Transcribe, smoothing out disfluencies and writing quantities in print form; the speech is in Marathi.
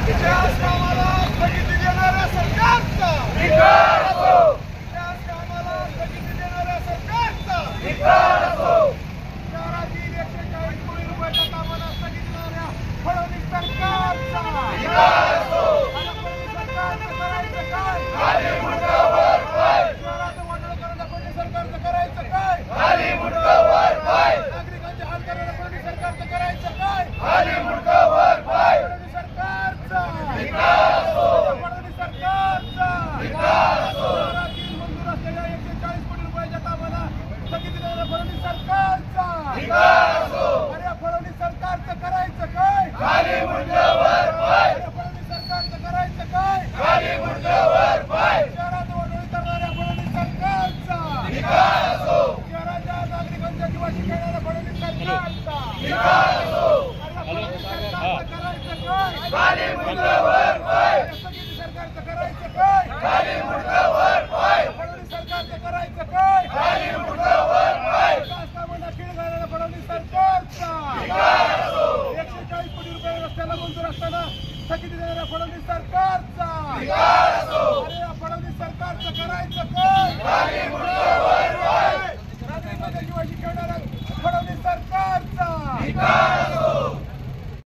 विकास कामाला स्थगिती देणाऱ्या सरकारचा विकास कामाला स्थगिती देणाऱ्या सरकारचा शहरातील 140 कोटी रुपयाच्या कामाला स्थगिती देणाऱ्या फडणवीस सरकारचा फडणवीस सरकारचं करायचं काय? शहराचं वाटोळं करणाऱ्या फडणवीस सरकारचं करायचं काय? नागरिकांचे हाल करणाऱ्या फडणवीस सरकारचं करायचं काय? फडणवीस सरकारचा फडणवीस सरकारचा शहरातील मंजूर असलेल्या 140 कोटी रुपयाच्या कामाला स्थगिती देणाऱ्या फडणवीस सरकारचा अरे फडणवीस सरकारचं करायचं काय? फडणवीस सरकारचं करायचं काय? शहरात वाटोळी करणाऱ्या फडणवीस सरकारचा शहराच्या नागरिकांच्या जीवाशी खेळणाऱ्या फडणवीस सरकारचा फडणवीस सरकारचं करायचं काय? स्थगिती सरकारचं करायचं काय? फडणवीस सरकारचं करायचं काय? विकास कामांना खीळ घालणाऱ्या फडणवीस सरकारचा 140 कोटी रुपये रस्त्याला मंजूर असताना स्थगिती देणाऱ्या फडणवीस सरकारचा अरे या फडणवीस सरकारचं करायचं काय?